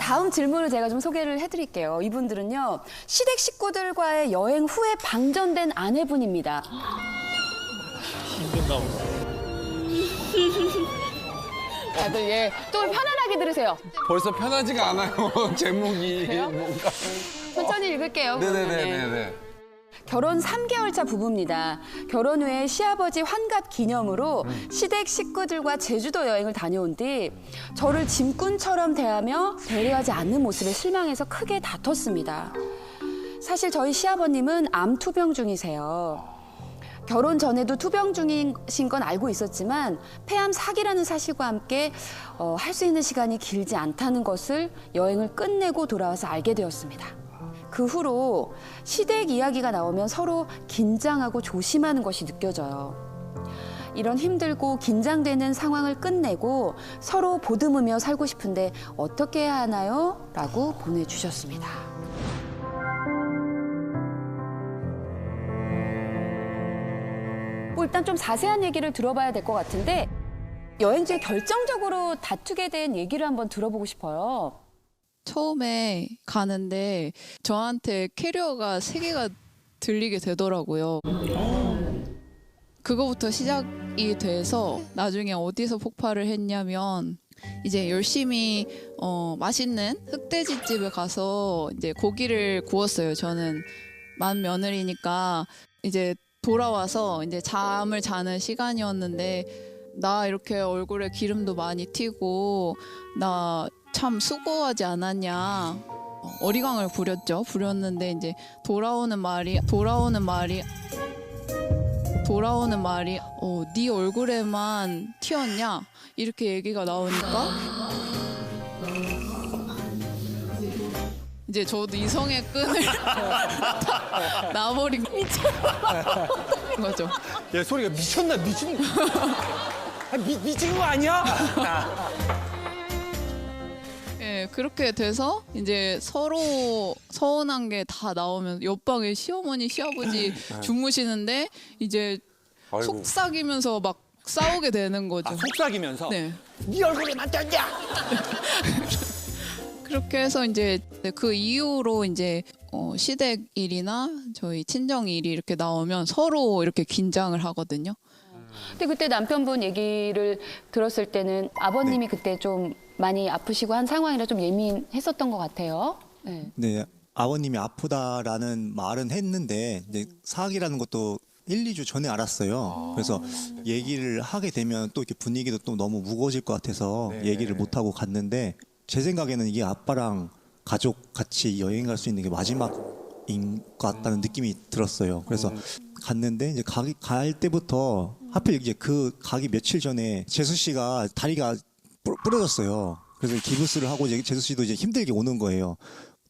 다음 질문을 제가 좀 소개를 해드릴게요. 이분들은요, 시댁 식구들과의 여행 후에 방전된 아내분입니다. 힘든가 보다. 다들 또 편안하게 들으세요. 벌써 편하지가 않아요. 제목이 그래요? 뭔가. 천천히 읽을게요. 네네네네. 결혼 3개월 차 부부입니다. 결혼 후에 시아버지 환갑 기념으로 시댁 식구들과 제주도 여행을 다녀온 뒤 저를 짐꾼처럼 대하며 배려하지 않는 모습에 실망해서 크게 다퉜습니다. 사실 저희 시아버님은 암 투병 중이세요. 결혼 전에도 투병 중이신 건 알고 있었지만 폐암 4기라는 사실과 함께 할 수 있는 시간이 길지 않다는 것을 여행을 끝내고 돌아와서 알게 되었습니다. 그 후로 시댁 이야기가 나오면 서로 긴장하고 조심하는 것이 느껴져요. 이런 힘들고 긴장되는 상황을 끝내고 서로 보듬으며 살고 싶은데 어떻게 해야 하나요? 라고 보내주셨습니다. 일단 좀 자세한 얘기를 들어봐야 될 것 같은데 여행 중에 결정적으로 다투게 된 얘기를 한번 들어보고 싶어요. 처음에 가는데 저한테 캐리어가 3개가 들리게 되더라고요. 그거부터 시작이 돼서 나중에 어디서 폭발을 했냐면 이제 열심히 맛있는 흑돼지 집에 가서 이제 고기를 구웠어요. 저는 만 며느리니까 이제 돌아와서 이제 잠을 자는 시간이었는데 나 이렇게 얼굴에 기름도 많이 튀고 나 참 수고하지 않았냐 어리광을 부렸는데 이제 돌아오는 말이 네 얼굴에만 튀었냐 이렇게 얘기가 나오니까 이제 저도 이성의 끈을 놔버린 거죠. 야, 소리가 미쳤나? 미친 거 아니야? 예, 그렇게 돼서 이제 서로 서운한 게 다 나오면 옆방에 시어머니, 시아버지 주무시는데 이제 아이고. 속삭이면서 막 싸우게 되는 거죠. 아, 속삭이면서? 네. 네 얼굴에 맞췄냐? 그렇게 해서 이제 그 이후로 이제 시댁 일이나 저희 친정 일이 이렇게 나오면 서로 이렇게 긴장을 하거든요. 근데 그때 남편분 얘기를 들었을 때는 아버님이 그때 좀 많이 아프시고 한 상황이라 좀 예민했었던 것 같아요. 네. 네, 아버님이 아프다라는 말은 했는데 이제 사기라는 것도 1, 2주 전에 알았어요. 그래서 얘기를 하게 되면 또 이렇게 분위기도 또 너무 무거워질 것 같아서 얘기를 못 하고 갔는데 제 생각에는 이게 아빠랑 가족 같이 여행 갈 수 있는 게 마지막인 것 같다는 느낌이 들었어요. 그래서 갔는데 이제 갈 때부터 하필 이제 그 가기 며칠 전에 재수 씨가 다리가 부러졌어요. 그래서 기부스를 하고 이제 재수 씨도 이제 힘들게 오는 거예요.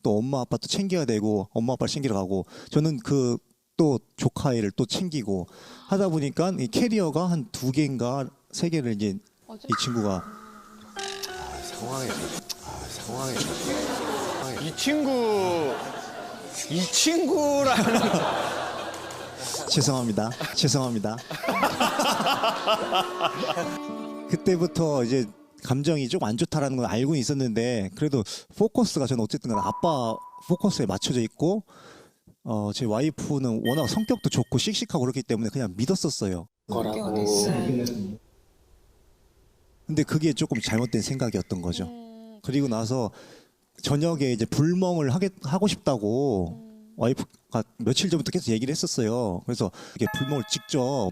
또 엄마 아빠 또 챙겨야 되고 엄마 아빠를 챙기러 가고 저는 그 또 조카애를 또 챙기고 하다 보니까 이 캐리어가 한 2개인가 3개를 이제 이 친구가 상황이. 이 친구라는. 죄송합니다. 그때부터 이제 감정이 좀 안 좋다라는 걸 알고 있었는데 그래도 포커스가 저는 어쨌든 간에 아빠 포커스에 맞춰져 있고 제 와이프는 워낙 성격도 좋고 씩씩하고 그렇기 때문에 그냥 믿었었어요. 근데 그게 조금 잘못된 생각이었던 거죠. 그리고 나서 저녁에 이제 불멍을 하고 싶다고 와이프가 며칠 전부터 계속 얘기를 했었어요. 그래서 이게 불멍을 직접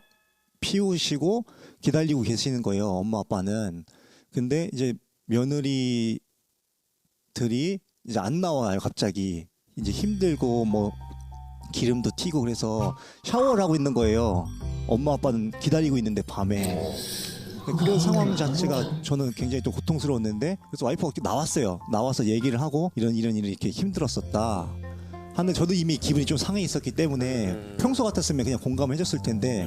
피우시고 기다리고 계시는 거예요. 엄마 아빠는. 근데 이제 며느리들이 이제 안 나와요. 갑자기 이제 힘들고 뭐 기름도 튀고 그래서 샤워를 하고 있는 거예요. 엄마 아빠는 기다리고 있는데 밤에. 그런 상황 자체가 저는 굉장히 또 고통스러웠는데 그래서 와이프가 나왔어요. 나와서 얘기를 하고 이런 이렇게 힘들었었다. 하는데 저도 이미 기분이 좀 상해 있었기 때문에 평소 같았으면 그냥 공감해 줬을 텐데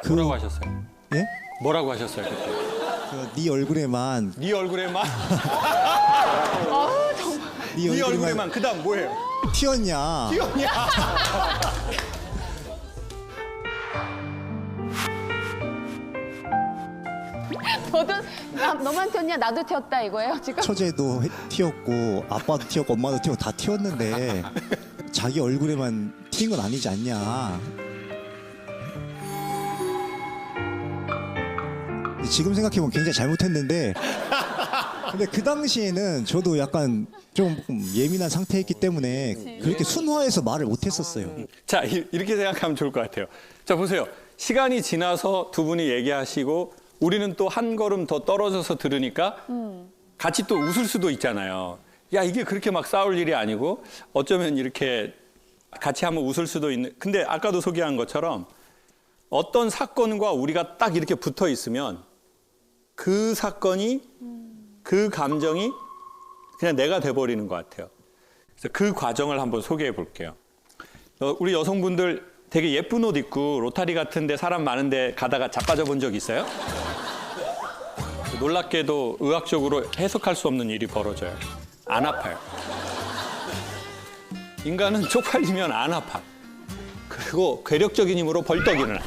뭐라고 하셨어요? 예? 뭐라고 하셨어요 그때? 네 얼굴에만 네 얼굴에만? 네 얼굴에만 그다음 뭐예요? 튀었냐? 저도 너만 튀었냐 나도 튀었다 이거예요 지금? 처제도 튀었고 아빠도 튀었고 엄마도 튀었고 다 튀었는데 자기 얼굴에만 튀인 건 아니지 않냐. 지금 생각해보면 굉장히 잘못했는데 근데 그 당시에는 저도 약간 좀 예민한 상태였기 때문에 그렇게 순화해서 말을 못했었어요. 자, 이렇게 생각하면 좋을 것 같아요. 자, 보세요. 시간이 지나서 두 분이 얘기하시고 우리는 또 한 걸음 더 떨어져서 들으니까 같이 또 웃을 수도 있잖아요. 야, 이게 그렇게 막 싸울 일이 아니고 어쩌면 이렇게 같이 한번 웃을 수도 있는. 근데 아까도 소개한 것처럼 어떤 사건과 우리가 딱 이렇게 붙어 있으면 그 사건이 그 감정이 그냥 내가 돼버리는 것 같아요. 그래서 그 과정을 한번 소개해 볼게요. 우리 여성분들 되게 예쁜 옷 입고 로타리 같은 데 사람 많은 데 가다가 자빠져 본 적 있어요? 놀랍게도 의학적으로 해석할 수 없는 일이 벌어져요. 안 아파요. 인간은 쪽팔리면 안 아파. 그리고 괴력적인 힘으로 벌떡 일어나.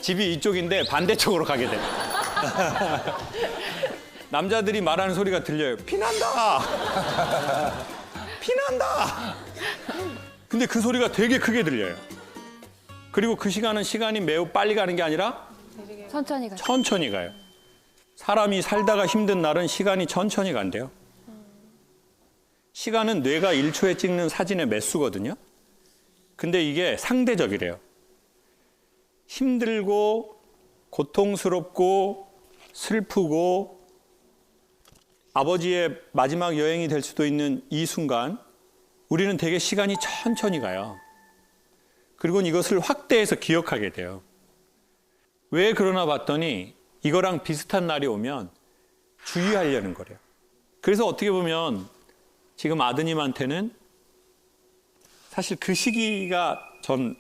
집이 이쪽인데 반대쪽으로 가게 돼. 남자들이 말하는 소리가 들려요. 피난다! 피난다! 근데 그 소리가 되게 크게 들려요. 그리고 그 시간은 시간이 매우 빨리 가는 게 아니라 천천히 가요. 천천히 가요. 사람이 살다가 힘든 날은 시간이 천천히 간대요. 시간은 뇌가 1초에 찍는 사진의 매수거든요. 근데 이게 상대적이래요. 힘들고 고통스럽고 슬프고 아버지의 마지막 여행이 될 수도 있는 이 순간 우리는 되게 시간이 천천히 가요. 그리고 이것을 확대해서 기억하게 돼요. 왜 그러나 봤더니 이거랑 비슷한 날이 오면 주의하려는 거래요. 그래서 어떻게 보면 지금 아드님한테는 사실 그 시기가 전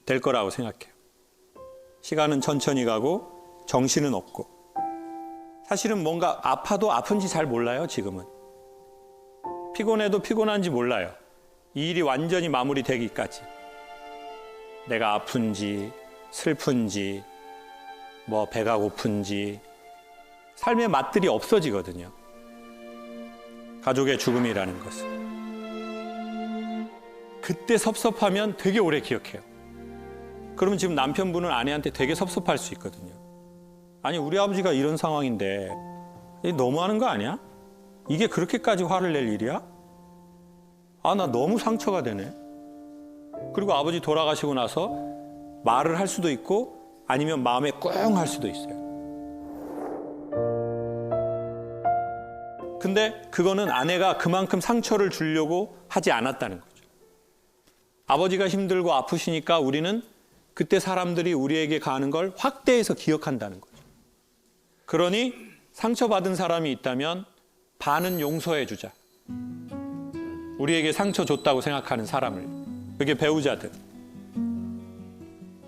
될 거라고 생각해요. 시간은 천천히 가고 정신은 없고 사실은 뭔가 아파도 아픈지 잘 몰라요, 지금은. 피곤해도 피곤한지 몰라요. 이 일이 완전히 마무리되기까지. 내가 아픈지, 슬픈지, 뭐 배가 고픈지, 삶의 맛들이 없어지거든요. 가족의 죽음이라는 것은. 그때 섭섭하면 되게 오래 기억해요. 그러면 지금 남편분은 아내한테 되게 섭섭할 수 있거든요. 아니, 우리 아버지가 이런 상황인데 너무하는 거 아니야? 이게 그렇게까지 화를 낼 일이야? 아, 나 너무 상처가 되네. 그리고 아버지 돌아가시고 나서 말을 할 수도 있고 아니면 마음에 꿍 할 수도 있어요. 근데 그거는 아내가 그만큼 상처를 주려고 하지 않았다는 거죠. 아버지가 힘들고 아프시니까 우리는 그때 사람들이 우리에게 가는 걸 확대해서 기억한다는 거죠. 그러니 상처받은 사람이 있다면 반은 용서해 주자. 우리에게 상처 줬다고 생각하는 사람을. 그게 배우자든.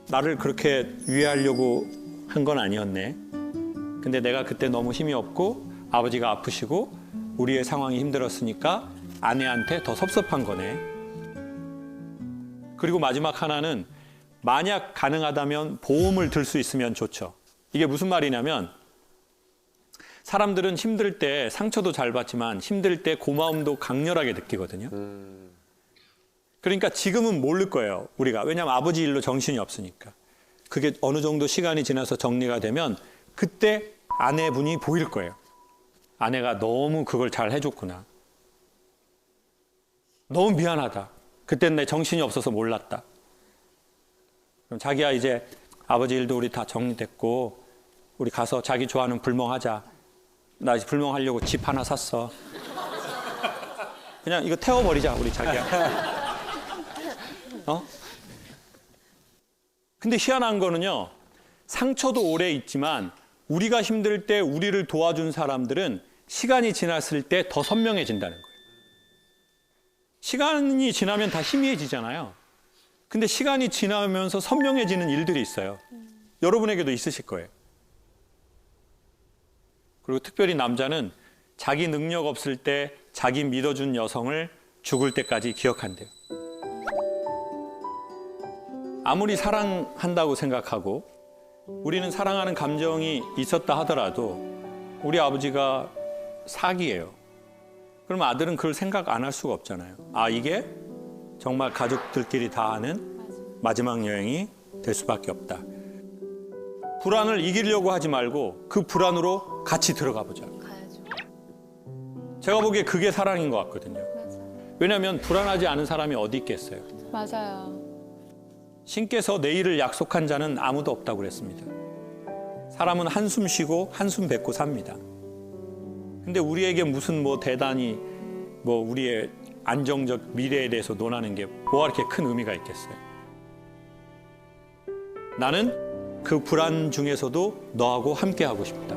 나를 그렇게 위해하려고 한 건 아니었네. 근데 내가 그때 너무 힘이 없고 아버지가 아프시고 우리의 상황이 힘들었으니까 아내한테 더 섭섭한 거네. 그리고 마지막 하나는 만약 가능하다면 보험을 들 수 있으면 좋죠. 이게 무슨 말이냐면 사람들은 힘들 때 상처도 잘 받지만 힘들 때 고마움도 강렬하게 느끼거든요. 그러니까 지금은 모를 거예요, 우리가. 왜냐하면 아버지 일로 정신이 없으니까. 그게 어느 정도 시간이 지나서 정리가 되면 그때 아내분이 보일 거예요. 아내가 너무 그걸 잘 해줬구나. 너무 미안하다. 그땐 내 정신이 없어서 몰랐다. 그럼 자기야, 이제 아버지 일도 우리 다 정리됐고 우리 가서 자기 좋아하는 불멍하자. 나 이제 불멍하려고 집 하나 샀어. 그냥 이거 태워버리자, 우리 자기야. 어? 근데 희한한 거는요, 상처도 오래 있지만 우리가 힘들 때 우리를 도와준 사람들은 시간이 지났을 때 더 선명해진다는 거예요. 시간이 지나면 다 희미해지잖아요. 근데 시간이 지나면서 선명해지는 일들이 있어요. 여러분에게도 있으실 거예요. 그리고 특별히 남자는 자기 능력 없을 때 자기 믿어준 여성을 죽을 때까지 기억한대요. 아무리 사랑한다고 생각하고 우리는 사랑하는 감정이 있었다 하더라도 우리 아버지가 사기예요. 그럼 아들은 그걸 생각 안 할 수가 없잖아요. 아, 이게 정말 가족들끼리 다 하는 마지막 여행이 될 수밖에 없다. 불안을 이기려고 하지 말고 그 불안으로 같이 들어가 보자. 가야죠. 제가 보기에 그게 사랑인 것 같거든요. 왜냐하면 불안하지 않은 사람이 어디 있겠어요. 맞아요. 신께서 내일을 약속한 자는 아무도 없다고 그랬습니다. 사람은 한숨 쉬고 한숨 뱉고 삽니다. 근데 우리에게 무슨 뭐 대단히 뭐 우리의 안정적 미래에 대해서 논하는 게 뭐가 이렇게 큰 의미가 있겠어요. 나는 그 불안 중에서도 너하고 함께 하고 싶다.